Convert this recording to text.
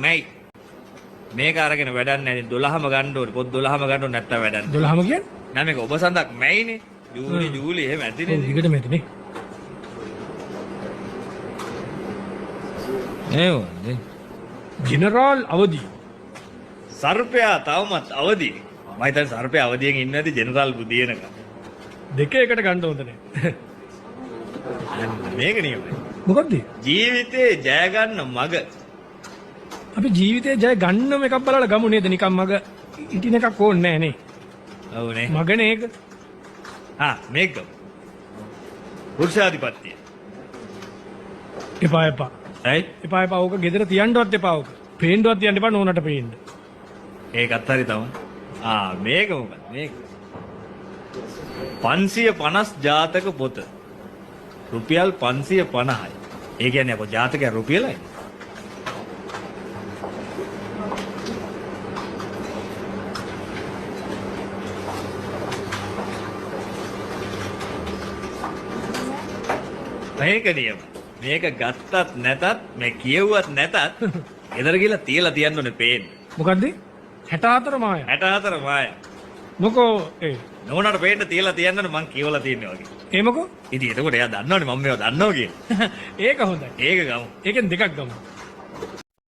මැයි. මේක අරගෙන වැඩක් නැහැ. 12ම ගන්න ඕනේ. පොත් 12ම ගන්න ඕනේ නැත්තම් වැඩක් නැහැ. 12ම කියන්නේ? නෑ මේක ඔබ සඳක් මැයිනේ. ජූලි එහෙම ඇතිනේ. ඔව් විකට මෙතනේ. නේ. ජෙනරාල් අවදි. සර්පයා තවමත් අවදි. මම හිතන්නේ සර්පයා අවදියෙන් ඉන්නේ නැති ජෙනරාල් බුදියනක. දෙක එකට ගන්න හොඳ නැහැ. මේක නියමයි. මොකද්ද? ජීවිතේ ජය ගන්න මග. අපි ජීවිතේ ජය ගන්නම එකක් බලලා ගමු නේද? නිකන් මග ඉටින එකක් ඕනේ නැහැ නේ. ඔව් නේ. මගනේ ඒක. මේක. පුරුෂාධිපත්‍ය. එපා එපා. ඇයි? එපා ඕක ගෙදර තියන්නවත් එපා ඕක. පේන්නවත් තියන්න එපා නෝනට පේන්න. ඒකත් හරි තමයි. මේක මොකක්ද? මේක 550 ජාතක පොත. රුපියල් 550යි. ඒ කියන්නේ අපෝ ජාතකය රුපියලයි. මේක නියම. මේක ගත්තත් නැතත් මේ කියවුවත් නැතත් ගෙදර ගිහලා තියලා තියන්න ඕනේ පේන්න. මොකද්ද? 64 මාය. 64 මාය. මොකෝ නෝනාට පේන්න තියලා තියන්න ඕනේ මං කියවලා තියන්නේ වගේ. මොකෝ? ඉතින් එතකොට එයා දන්නවනේ මම මේවා දන්නවා කියලා. ඒක හොඳයි. ඒක ගමු. ඒකෙන් දෙකක් ගමු.